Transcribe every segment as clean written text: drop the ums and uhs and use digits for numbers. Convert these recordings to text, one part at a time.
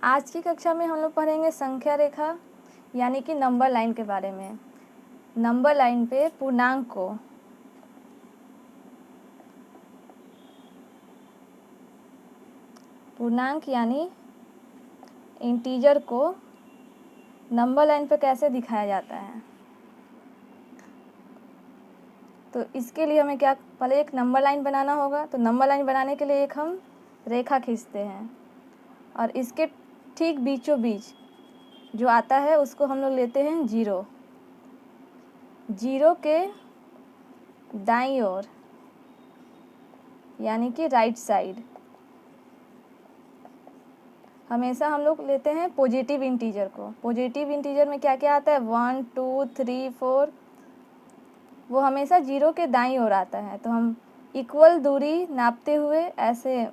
आज की कक्षा में हम लोग पढ़ेंगे संख्या रेखा यानी कि नंबर लाइन के बारे में। नंबर लाइन पे पूर्णांक यानी इंटीजर को नंबर लाइन पे कैसे दिखाया जाता है। तो इसके लिए हमें क्या पहले एक नंबर लाइन बनाना होगा। तो नंबर लाइन बनाने के लिए एक हम रेखा खींचते हैं और इसके ठीक बीचों बीच जो आता है उसको हम लोग लेते हैं जीरो। जीरो के दाईं ओर यानी कि राइट साइड हमेशा हम लोग लेते हैं पॉजिटिव इंटीजर को। पॉजिटिव इंटीजर में क्या क्या आता है 1 2 3 4, वो हमेशा जीरो के दाईं ओर आता है। तो हम इक्वल दूरी नापते हुए ऐसे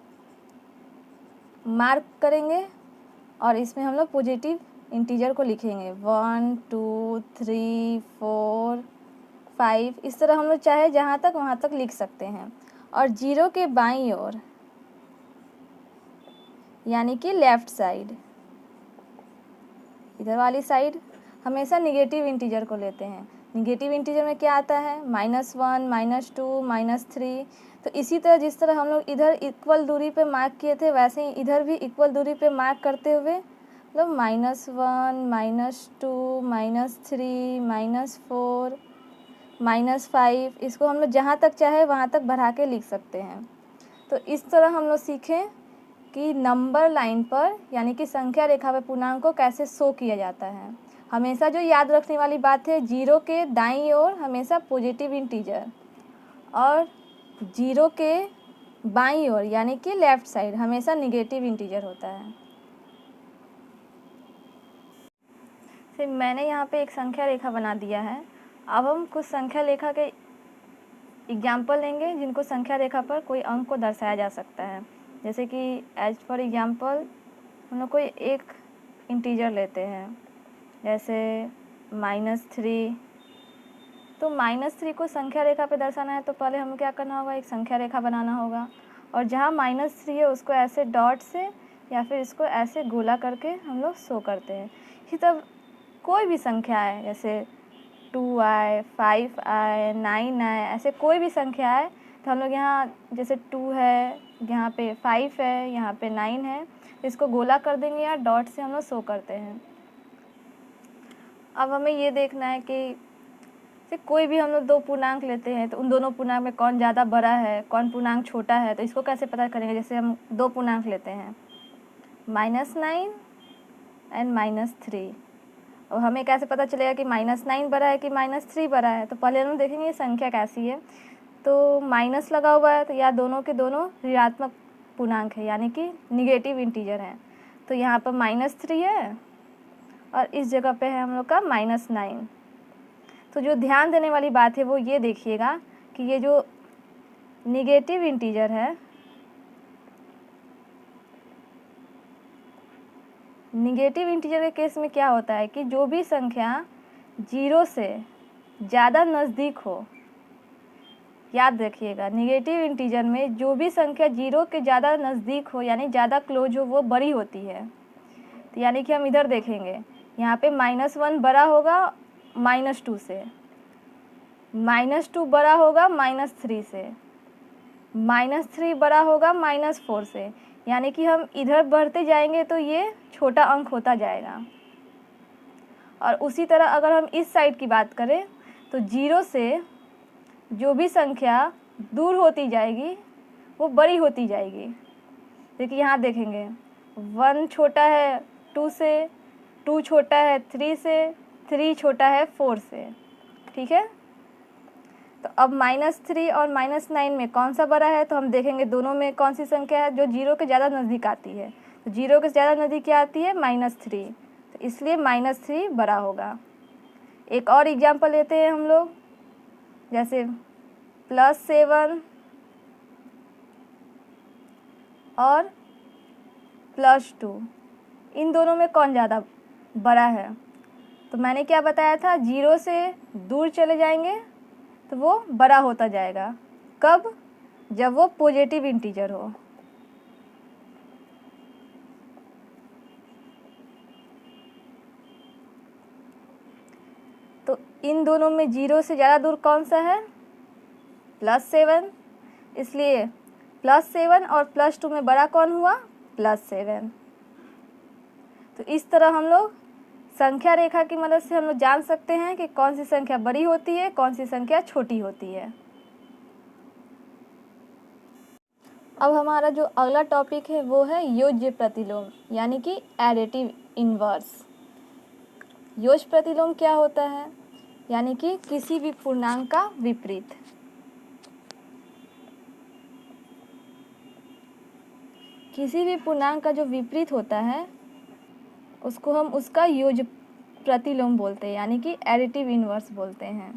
मार्क करेंगे और इसमें हम लोग पॉजिटिव इंटीजर को लिखेंगे 1 2 3 4 5। इस तरह हम लोग चाहे जहाँ तक वहाँ तक लिख सकते हैं। और जीरो के बाईं ओर यानी कि लेफ़्ट साइड, इधर वाली साइड हमेशा निगेटिव इंटीजर को लेते हैं। निगेटिव इंटीजर में क्या आता है -1 -2 -3। तो इसी तरह जिस तरह हम लोग इधर इक्वल दूरी पे मार्क किए थे वैसे ही इधर भी इक्वल दूरी पे मार्क करते हुए मतलब -1 -2 -3 -4 -5, इसको हम लोग जहाँ तक चाहे वहाँ तक बढ़ा के लिख सकते हैं। तो इस तरह हम लोग सीखें कि नंबर लाइन पर यानी कि संख्या रेखा पर पूर्णांक को कैसे शो किया जाता है। हमेशा जो याद रखने वाली बात है, जीरो के दाईं ओर हमेशा पॉजिटिव इंटीजर और जीरो के बाईं ओर यानी कि लेफ़्ट साइड हमेशा निगेटिव इंटीजर होता है। फिर मैंने यहाँ पे एक संख्या रेखा बना दिया है। अब हम कुछ संख्या रेखा के एग्जाम्पल लेंगे जिनको संख्या रेखा पर कोई अंक को दर्शाया जा सकता है। जैसे कि एज फॉर एग्जाम्पल हम लोग कोई एक इंटीजर लेते हैं जैसे -3। तो -3 को संख्या रेखा पे दर्शाना है तो पहले हमें क्या करना होगा, एक संख्या रेखा बनाना होगा और जहाँ -3 है उसको ऐसे डॉट से या फिर इसको ऐसे गोला करके हम लोग शो करते हैं। इसी तब कोई भी संख्या है जैसे 2 आए 5 आए 9 आए, ऐसे कोई भी संख्या है तो हम लोग यहाँ जैसे 2 है, यहाँ पे 5 है, यहाँ पे 9 है, तो इसको गोला कर देंगे या डॉट से हम लोग शो करते हैं। अब हमें ये देखना है कि कोई भी हम लोग दो पूर्णांक लेते हैं तो उन दोनों पूर्णांक में कौन ज़्यादा बड़ा है कौन पूर्णांक छोटा है, तो इसको कैसे पता करेंगे। जैसे हम दो पूर्णांक लेते हैं -9 एंड -3, और हमें कैसे पता चलेगा कि -9 बड़ा है कि -3 बड़ा है। तो पहले हम देखेंगे ये संख्या कैसी है। तो माइनस लगा हुआ है तो या दोनों के दोनों ऋणात्मक पूर्णांक है यानी कि निगेटिव इंटीजर हैं। तो यहाँ पर -3 है और इस जगह पे है हम लोग का -9। तो जो ध्यान देने वाली बात है वो ये देखिएगा कि ये जो निगेटिव इंटीजर है, निगेटिव इंटीजर के केस में क्या होता है कि जो भी संख्या जीरो से ज़्यादा नज़दीक हो, याद रखिएगा निगेटिव इंटीजर में जो भी संख्या जीरो के ज़्यादा नज़दीक हो यानी ज़्यादा क्लोज हो वो बड़ी होती है। तो यानी कि हम इधर देखेंगे यहाँ पे -1 बड़ा होगा -2 से, -2 बड़ा होगा -3 से, -3 बड़ा होगा -4 से, यानी कि हम इधर बढ़ते जाएंगे तो ये छोटा अंक होता जाएगा। और उसी तरह अगर हम इस साइड की बात करें तो जीरो से जो भी संख्या दूर होती जाएगी वो बड़ी होती जाएगी। देखिए यहाँ देखेंगे 1 छोटा है 2 से, 2 छोटा है 3 से, 3 छोटा है 4 से। ठीक है, तो अब -3 और -9 में कौन सा बड़ा है, तो हम देखेंगे दोनों में कौन सी संख्या है जो जीरो के ज़्यादा नज़दीक आती है। तो जीरो के ज़्यादा नज़दीक क्या आती है -3, तो इसलिए -3 बड़ा होगा। एक और एग्जाम्पल लेते हैं हम लोग जैसे +7 और +2, इन दोनों में कौन ज़्यादा बड़ा है। तो मैंने क्या बताया था, जीरो से दूर चले जाएंगे तो वो बड़ा होता जाएगा। कब, जब वो पॉजिटिव इंटीजर हो। इन दोनों में 0 से ज़्यादा दूर कौन सा है? +7, इसलिए +7 और +2 में बड़ा कौन हुआ? +7। तो इस तरह हम लोग संख्या रेखा की मदद से हम लोग जान सकते हैं कि कौन सी संख्या बड़ी होती है, कौन सी संख्या छोटी होती है। अब हमारा जो अगला टॉपिक है वो है योज्य प्रतिलोम, यानी कि एडिटिव इन्वर्स। योज्य प्रतिलोम क्या होता है? यानी कि किसी भी पूर्णांक का विपरीत। किसी भी पूर्णांक का जो विपरीत होता है उसको हम उसका योज्य प्रतिलोम बोलते हैं, यानी कि एडिटिव इन्वर्स बोलते हैं।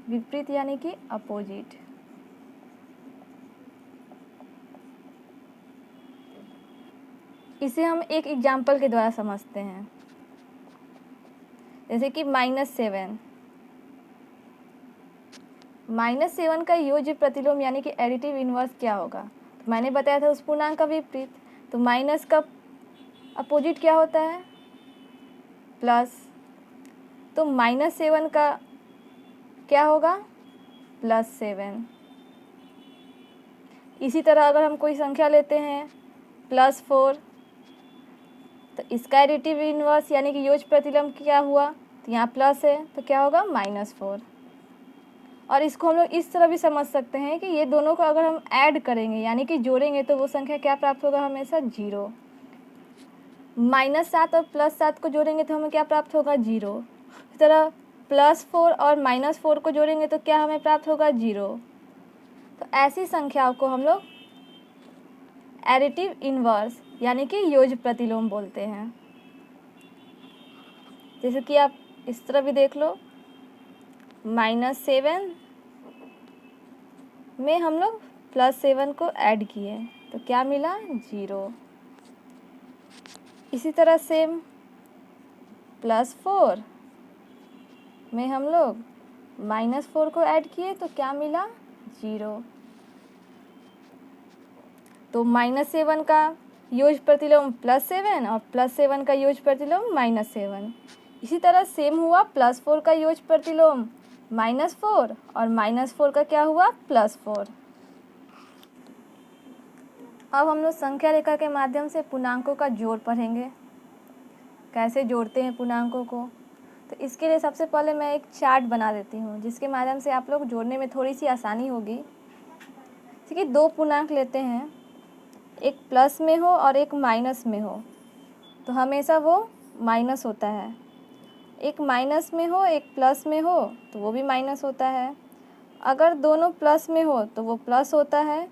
विपरीत यानी कि अपोजिट। इसे हम एक एग्जाम्पल के द्वारा समझते हैं, जैसे कि -7। -7 का योज्य प्रतिलोम यानी कि एडिटिव इन्वर्स क्या होगा? तो मैंने बताया था उस पूर्णांक का विपरीत। तो माइनस का अपोजिट क्या होता है? प्लस। तो -7 का क्या होगा? +7। इसी तरह अगर हम कोई संख्या लेते हैं +4, तो इसका एडिटिव इन्वर्स यानी कि योज्य प्रतिलोम क्या हुआ? तो यहाँ प्लस है तो क्या होगा? -4। और इसको हम लोग इस तरह भी समझ सकते हैं कि ये दोनों को अगर हम ऐड करेंगे यानी कि जोड़ेंगे तो वो संख्या क्या प्राप्त होगा? हमेशा 0। -7 और +7 को जोड़ेंगे तो हमें क्या प्राप्त होगा? 0। इस तरह +4 और -4 को जोड़ेंगे तो क्या हमें प्राप्त होगा? 0। तो ऐसी संख्याओं को हम लोग एडिटिव इन्वर्स यानी कि योज्य प्रतिलोम बोलते हैं। जैसे कि आप इस तरह भी देख लो, -7 में हम लोग +7 को ऐड किए तो क्या मिला? 0। इसी तरह सेम +4 में हम लोग -4 को ऐड किए तो क्या मिला? 0। तो -7 का योज्य प्रतिलोम +7 और +7 का योज्य प्रतिलोम -7। इसी तरह सेम हुआ +4 का योज्य प्रतिलोम -4 और -4 का क्या हुआ? +4। अब हम लोग संख्या रेखा के माध्यम से पूर्णांकों का जोड़ पढ़ेंगे, कैसे जोड़ते हैं पूर्णांकों को। तो इसके लिए सबसे पहले मैं एक चार्ट बना देती हूँ जिसके माध्यम से आप लोग जोड़ने में थोड़ी सी आसानी होगी। ठीक है, 2 पूर्णांक लेते हैं, एक प्लस में हो और एक माइनस में हो तो हमेशा वो माइनस होता है। एक माइनस में हो एक प्लस में हो तो वो भी माइनस होता है। अगर दोनों प्लस में हो तो वो प्लस होता है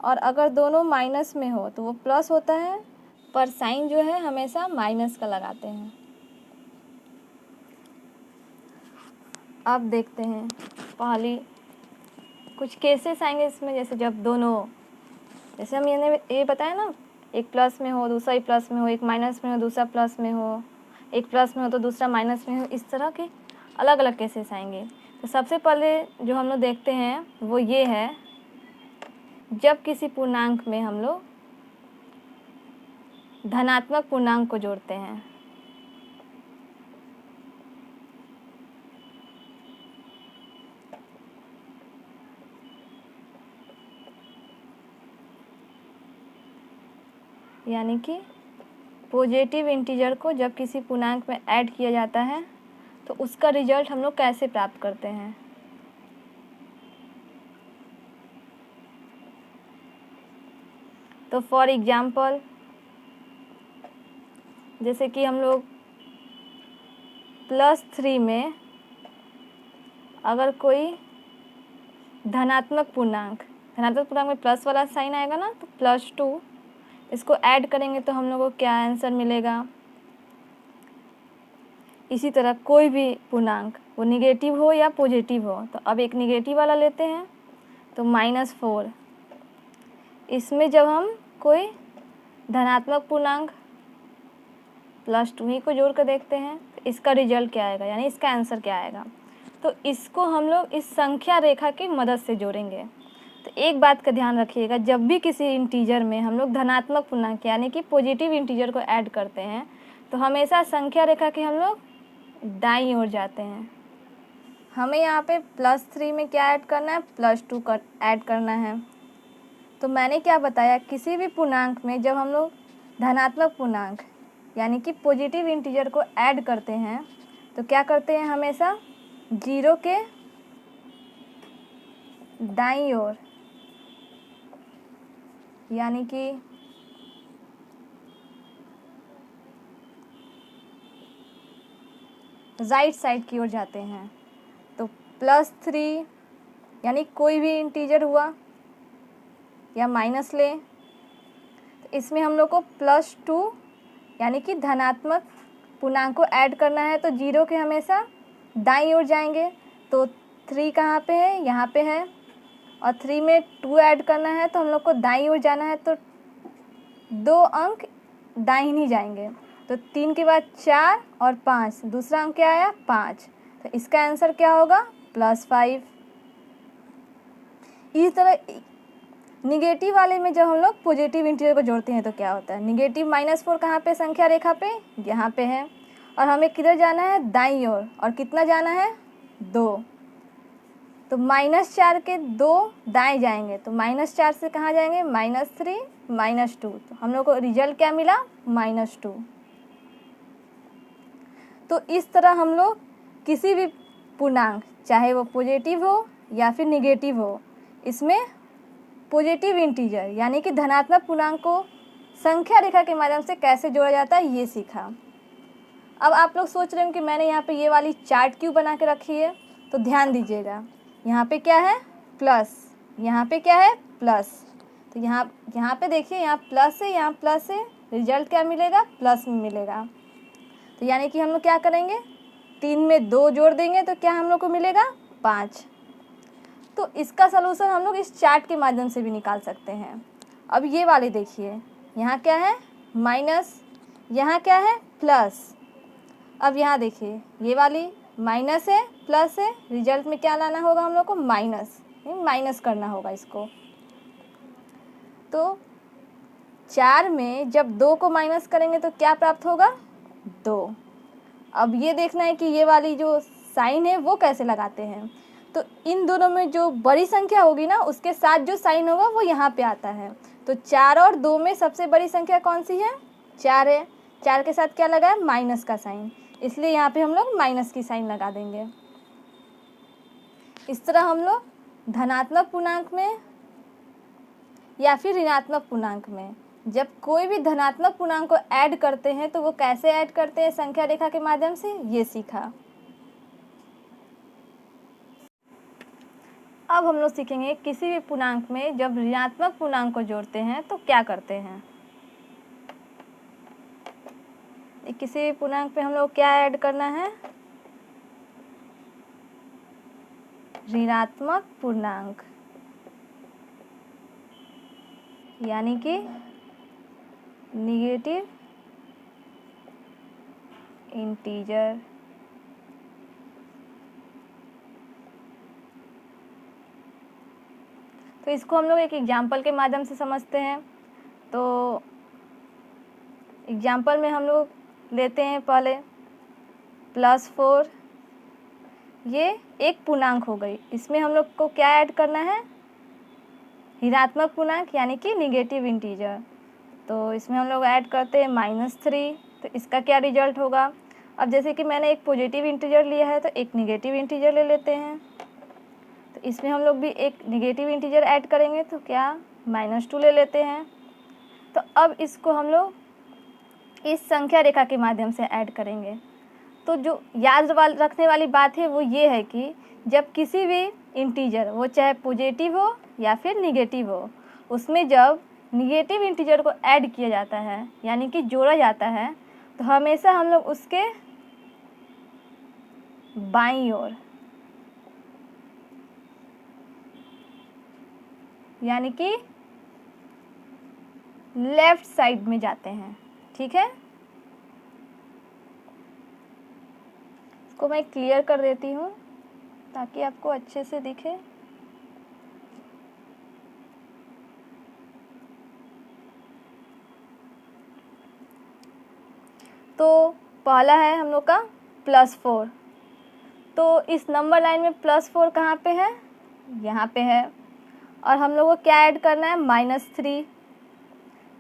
और अगर दोनों माइनस में हो तो वो प्लस होता है, पर साइन जो है हमेशा माइनस का लगाते हैं। अब देखते हैं पहली कुछ केसेस आएंगे इसमें, जैसे जब दोनों, जैसे हम ये बताया ना, एक प्लस में हो दूसरा ही प्लस में हो, एक माइनस में हो दूसरा प्लस में हो, एक प्लस में हो तो दूसरा माइनस में हो, इस तरह के अलग अलग केसेस आएंगे। तो सबसे पहले जो हम लोग देखते हैं वो ये है, जब किसी पूर्णांक में हम लोग धनात्मक पूर्णांक को जोड़ते हैं। यानी कि पॉजिटिव इंटीजर को जब किसी पूर्णांक में ऐड किया जाता है तो उसका रिजल्ट हम लोग कैसे प्राप्त करते हैं। तो फॉर एग्जाम्पल, जैसे कि हम लोग +3 में अगर कोई धनात्मक पूर्णांक में प्लस वाला साइन आएगा ना, तो +2 इसको ऐड करेंगे तो हम लोगों को क्या आंसर मिलेगा। इसी तरह कोई भी पूर्णांक वो निगेटिव हो या पॉजिटिव हो, तो अब एक निगेटिव वाला लेते हैं तो -4, इसमें जब हम कोई धनात्मक पूर्णांक +2 ही को जोड़ कर देखते हैं तो इसका रिजल्ट क्या आएगा, यानी इसका आंसर क्या आएगा। तो इसको हम लोग इस संख्या रेखा की मदद से जोड़ेंगे। तो एक बात का ध्यान रखिएगा, जब भी किसी इंटीजर में हम लोग धनात्मक पूर्णांक यानी कि पॉजिटिव इंटीजर को ऐड करते हैं तो हमेशा संख्या रेखा के हम लोग दाईं ओर जाते हैं। हमें यहाँ पे +3 में क्या ऐड करना है, +2 ऐड करना है। तो मैंने क्या बताया, किसी भी पूर्णांक में जब हम लोग धनात्मक पूर्णांक यानी कि पॉजिटिव इंटीजर को ऐड करते हैं तो क्या करते हैं, हमेशा 0 के दाईं ओर यानी कि राइट साइड की ओर जाते हैं। तो +3 यानी कोई भी इंटीजर हुआ या माइनस ले, तो इसमें हम लोग को +2 यानी कि धनात्मक पूर्णांक को ऐड करना है। तो 0 के हमेशा दाईं ओर जाएंगे। तो 3 कहाँ पे है, यहाँ पे है, और 3 में 2 ऐड करना है तो हम लोग को दाईं ओर जाना है। तो 2 अंक दाहिनी जाएंगे। तो 3 के बाद 4 और 5, दूसरा अंक क्या आया, 5। तो इसका आंसर क्या होगा, +5। इस तरह निगेटिव वाले में जब हम लोग पॉजिटिव इंटीजर को जोड़ते हैं तो क्या होता है, निगेटिव -4 कहाँ पे संख्या रेखा पे, यहाँ पे है, और हमें किधर जाना है, दाईं ओर, और कितना जाना है, 2। तो -4 के 2 दाएं जाएंगे। तो -4 से कहाँ जाएंगे, -3 -2। तो हम लोग को रिजल्ट क्या मिला, -2। तो इस तरह हम लोग किसी भी पूर्णांक, चाहे वो पॉजिटिव हो या फिर निगेटिव हो, इसमें पॉजिटिव इंटीजर यानी कि धनात्मक पूर्णांक को संख्या रेखा के माध्यम से कैसे जोड़ा जाता है, ये सीखा। अब आप लोग सोच रहे हो कि मैंने यहाँ पे ये वाली चार्ट क्यों बना के रखी है। तो ध्यान दीजिएगा, यहाँ पे क्या है, प्लस, यहाँ पे क्या है, प्लस। तो यहाँ पे देखिए, यहाँ प्लस है, यहाँ प्लस है, रिजल्ट क्या मिलेगा, प्लस में मिलेगा। तो यानी कि हम लोग क्या करेंगे, 3 में 2 जोड़ देंगे तो क्या हम लोग को मिलेगा, 5। तो इसका सलूशन हम लोग इस चार्ट के माध्यम से भी निकाल सकते हैं। अब ये वाले देखिए, यहाँ क्या है, माइनस, यहाँ क्या है, प्लस। अब यहाँ देखिए, ये वाली माइनस है, प्लस है, रिजल्ट में क्या लाना होगा हम लोग को, माइनस करना होगा इसको। तो 4 में जब 2 को माइनस करेंगे तो क्या प्राप्त होगा, 2। अब ये देखना है कि ये वाली जो साइन है वो कैसे लगाते हैं। तो इन दोनों में जो बड़ी संख्या होगी ना, उसके साथ जो साइन होगा वो यहाँ पे आता है। तो 4 और 2 में सबसे बड़ी संख्या कौन सी है, 4 है। 4 के साथ क्या लगा है, माइनस का साइन, इसलिए यहाँ पे हम लोग माइनस की साइन लगा देंगे। इस तरह हम लोग धनात्मक पूर्णांक में या फिर ऋणात्मक पूर्णांक में जब कोई भी धनात्मक पूर्णांक को ऐड करते हैं तो वो कैसे ऐड करते हैं संख्या रेखा के माध्यम से, ये सीखा। अब हम लोग सीखेंगे किसी भी पूर्णांक में जब ऋणात्मक पूर्णांक को जोड़ते हैं तो क्या करते हैं। किसी भी पूर्णांक पे हम लोग क्या ऐड करना है, ऋणात्मक पूर्णांक यानी कि निगेटिव इंटीजर। तो इसको हम लोग एक एग्जाम्पल के माध्यम से समझते हैं। तो एग्जाम्पल में हम लोग लेते हैं पहले +4, ये एक पूर्णांक हो गई, इसमें हम लोग को क्या ऐड करना है, ऋणात्मक पूर्णांक यानी कि निगेटिव इंटीजर। तो इसमें हम लोग ऐड करते हैं -3। तो इसका क्या रिजल्ट होगा, अब जैसे कि मैंने एक पॉजिटिव इंटीजर लिया है तो एक निगेटिव इंटीजर ले लेते हैं। तो इसमें हम लोग भी एक निगेटिव इंटीजर ऐड करेंगे तो क्या, -2 ले लेते हैं। तो अब इसको हम लोग इस संख्या रेखा के माध्यम से ऐड करेंगे। तो जो याद रखने वाली बात है वो ये है कि जब किसी भी इंटीजर, वो चाहे पॉजिटिव हो या फिर निगेटिव हो, उसमें जब निगेटिव इंटीजर को ऐड किया जाता है यानी कि जोड़ा जाता है, तो हमेशा हम लोग उसके बाईं ओर यानी कि लेफ्ट साइड में जाते हैं। ठीक है, इसको मैं क्लियर कर देती हूँ ताकि आपको अच्छे से दिखे। तो पहला है हम लोग का +4, तो इस नंबर लाइन में +4 कहाँ पे है, यहाँ पे है। और हम लोग को क्या ऐड करना है, -3,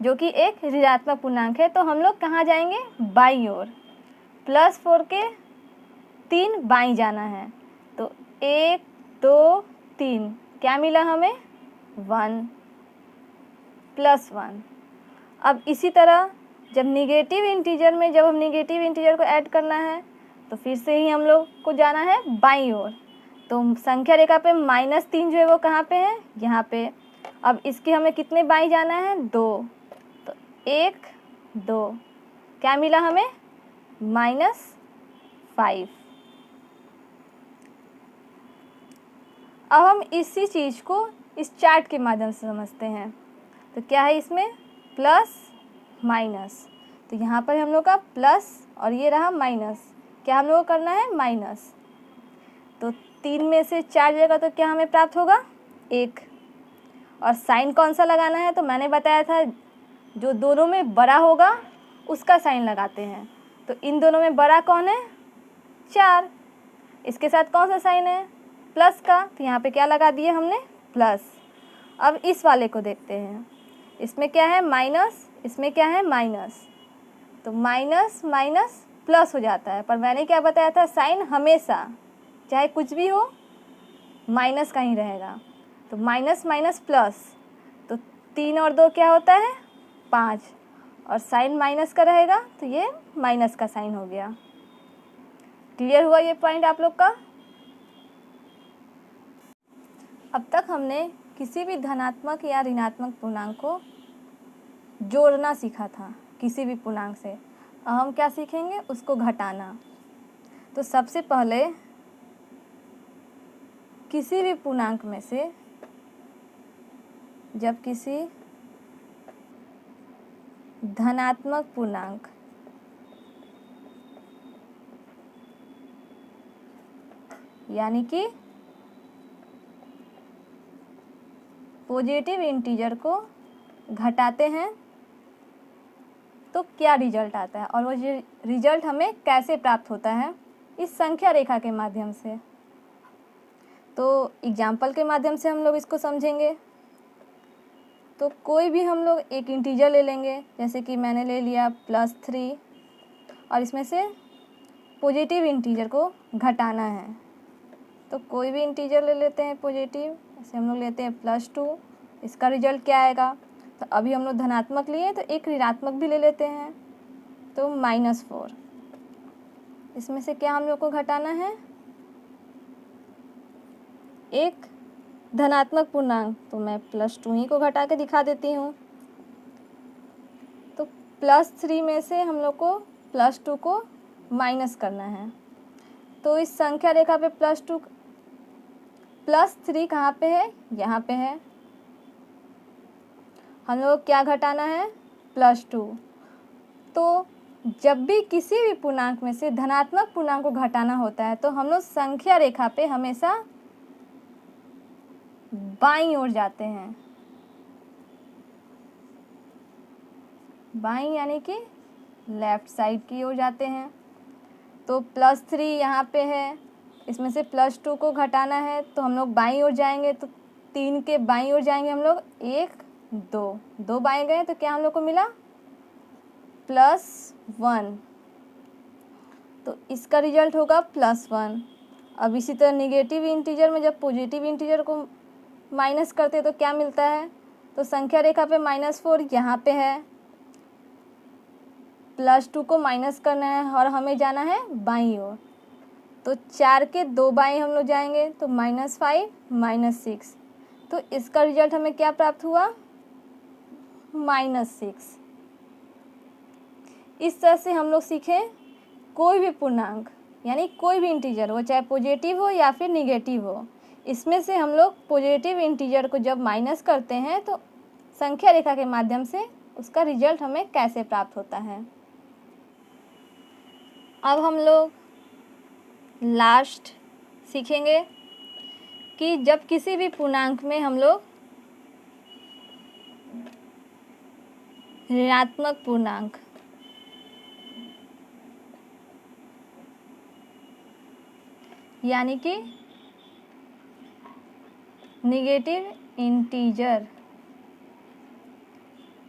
जो कि एक ऋणात्मक पूर्णांक है। तो हम लोग कहाँ जाएंगे, बाईं ओर, +4 के 3 बाईं जाना है। तो 1 2 3 क्या मिला हमें, 1 +1। अब इसी तरह जब निगेटिव इंटीजर में जब हम निगेटिव इंटीजर को ऐड करना है तो फिर से ही हम लोग को जाना है बाईं ओर। तो संख्या रेखा पे -3 जो है वो कहाँ पे है, यहाँ पे। अब इसके हमें कितने बाईं जाना है, 2, तो 1 2 क्या मिला हमें, -5। अब हम इसी चीज़ को इस चार्ट के माध्यम से समझते हैं। तो क्या है इसमें, प्लस माइनस, तो यहाँ पर हम लोग का प्लस और ये रहा माइनस, क्या हम लोग को करना है, माइनस। तो 3 में से 4 जाएगा तो क्या हमें प्राप्त होगा, 1। और साइन कौन सा लगाना है, तो मैंने बताया था जो दोनों में बड़ा होगा उसका साइन लगाते हैं। तो इन दोनों में बड़ा कौन है, 4, इसके साथ कौन सा साइन है, प्लस का, तो यहाँ पे क्या लगा दिए हमने, प्लस। अब इस वाले को देखते हैं, इसमें क्या है, माइनस, इसमें क्या है, माइनस। तो माइनस माइनस प्लस हो जाता है, पर मैंने क्या बताया था, साइन हमेशा चाहे कुछ भी हो माइनस का ही रहेगा। तो माइनस माइनस प्लस, तो 3 और 2 क्या होता है, 5, और साइन माइनस का रहेगा तो ये माइनस का साइन हो गया। क्लियर हुआ ये पॉइंट आप लोग का। अब तक हमने किसी भी धनात्मक या ऋणात्मक पूर्णांक को जोड़ना सीखा था किसी भी पूर्णांक से। अब हम क्या सीखेंगे, उसको घटाना। तो सबसे पहले किसी भी पूर्णांक में से जब किसी धनात्मक पूर्णांक यानी कि पॉजिटिव इंटीजर को घटाते हैं तो क्या रिजल्ट आता है, और वो रिजल्ट हमें कैसे प्राप्त होता है, इस संख्या रेखा के माध्यम से। तो एग्जाम्पल के माध्यम से हम लोग इसको समझेंगे। तो कोई भी हम लोग एक इंटीजर ले लेंगे, जैसे कि मैंने ले लिया +3, और इसमें से पॉजिटिव इंटीजर को घटाना है। तो कोई भी इंटीजर ले लेते हैं पॉजिटिव, जैसे हम लोग लेते हैं +2, इसका रिजल्ट क्या आएगा। तो अभी हम लोग धनात्मक लिए तो एक ऋणात्मक भी ले लेते हैं, तो -4। इसमें से क्या हम लोग को घटाना है, एक धनात्मक पूर्णांक, तो मैं +2 ही को घटा के दिखा देती हूँ। तो +3 में से हम लोग को +2 को माइनस करना है। तो इस संख्या रेखा पे +3 कहाँ पे है, यहाँ पे है। हम लोग क्या घटाना है, +2। तो जब भी किसी भी पूर्णांक में से धनात्मक पूर्णांक को घटाना होता है तो हम लोग संख्या रेखा पे हमेशा बाईं ओर जाते हैं। बाईं यानी कि लेफ्ट साइड की ओर जाते हैं। तो +3 यहाँ पे है, इसमें से +2 को घटाना है तो हम लोग बाईं ओर जाएंगे। तो 3 के बाईं ओर जाएंगे हम लोग, 1 2 बाएं गए तो क्या हम लोग को मिला, +1। तो इसका रिजल्ट होगा +1। अब इसी तरह निगेटिव इंटीजर में जब पॉजिटिव इंटीजर को माइनस करते तो क्या मिलता है, तो संख्या रेखा पे -4 यहाँ पे है, +2 को माइनस करना है और हमें जाना है बाईं ओर। तो 4 के 2 बाएं हम लोग जाएंगे तो -5 -6, तो इसका रिजल्ट हमें क्या प्राप्त हुआ, -6। इस तरह से हम लोग सीखे कोई भी पूर्णांक यानी कोई भी इंटीजर हो, चाहे पॉजिटिव हो या फिर निगेटिव हो, इसमें से हम लोग पॉजिटिव इंटीजर को जब माइनस करते हैं तो संख्या रेखा के माध्यम से उसका रिजल्ट हमें कैसे प्राप्त होता है। अब हम लोग लास्ट सीखेंगे कि जब किसी भी पूर्णांक में हम लोग ऋणात्मक पूर्णांक यानी कि निगेटिव इंटीजर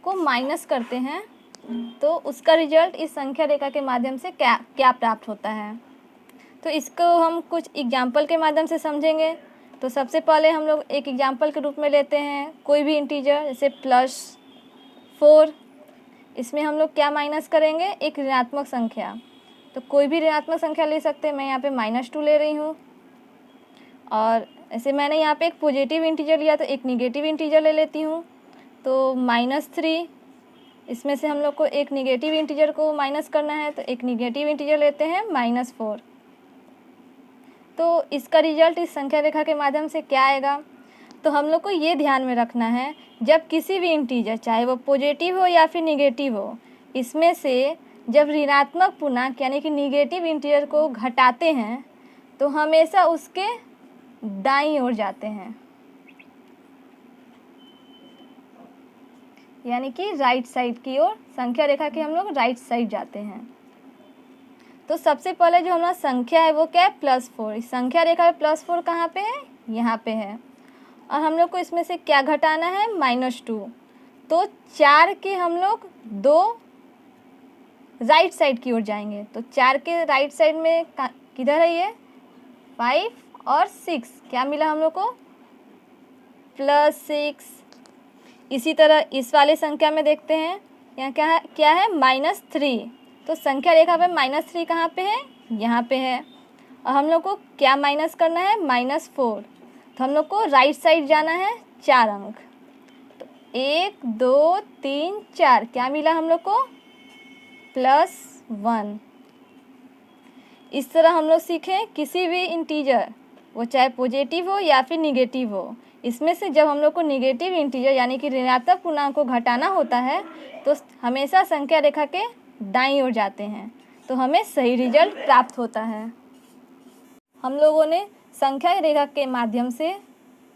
को माइनस करते हैं तो उसका रिजल्ट इस संख्या रेखा के माध्यम से क्या प्राप्त होता है। तो इसको हम कुछ एग्जाम्पल के माध्यम से समझेंगे। तो सबसे पहले हम लोग एक एग्जाम्पल के रूप में लेते हैं कोई भी इंटीजर, जैसे +4। इसमें हम लोग क्या माइनस करेंगे, एक ऋणात्मक संख्या। तो कोई भी ऋणात्मक संख्या ले सकते हैं, मैं यहाँ पे -2 ले रही हूँ। और ऐसे मैंने यहाँ पे एक पॉजिटिव इंटीजर लिया तो एक निगेटिव इंटीजर ले लेती हूँ। तो -3, इसमें से हम लोग को एक निगेटिव इंटीजर को माइनस करना है, तो एक निगेटिव इंटीजर लेते हैं -4। तो इसका रिजल्ट इस संख्या रेखा के माध्यम से क्या आएगा। तो हम लोग को ये ध्यान में रखना है, जब किसी भी इंटीजर, चाहे वो पॉजिटिव हो या फिर निगेटिव हो, इसमें से जब ऋणात्मक पूर्णांक यानी कि निगेटिव इंटीजर को घटाते हैं तो हमेशा उसके दाईं ओर जाते हैं, यानी कि राइट साइड की ओर। संख्या रेखा के हम लोग राइट साइड जाते हैं। तो सबसे पहले जो हमारा संख्या है वो क्या है, +4। इस संख्या रेखा में +4 कहाँ पे है, यहाँ पे है। और हम लोग को इसमें से क्या घटाना है, -2। तो 4 के हम लोग 2 राइट साइड की ओर जाएंगे। तो 4 के राइट साइड में किधर है ये, 5 और 6, क्या मिला हम लोग को, +6। इसी तरह इस वाले संख्या में देखते हैं, यहाँ क्या है -3। तो संख्या रेखा पे -3 कहाँ पे है, यहाँ पे है। और हम लोग को क्या माइनस करना है, -4। तो हम लोग को राइट साइड जाना है 4 अंक। तो 1 2 3 4, क्या मिला हम लोग को, +1। इस तरह हम लोग सीखें किसी भी इंटीजर, वो चाहे पॉजिटिव हो या फिर निगेटिव हो, इसमें से जब हम लोग को निगेटिव इंटीजर यानी कि ऋणात्मक पूर्णांक को घटाना होता है तो हमेशा संख्या रेखा के दाईं ओर जाते हैं, तो हमें सही रिजल्ट प्राप्त होता है। हम लोगों ने संख्या रेखा के माध्यम से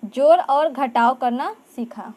जोड़ और घटाव करना सीखा।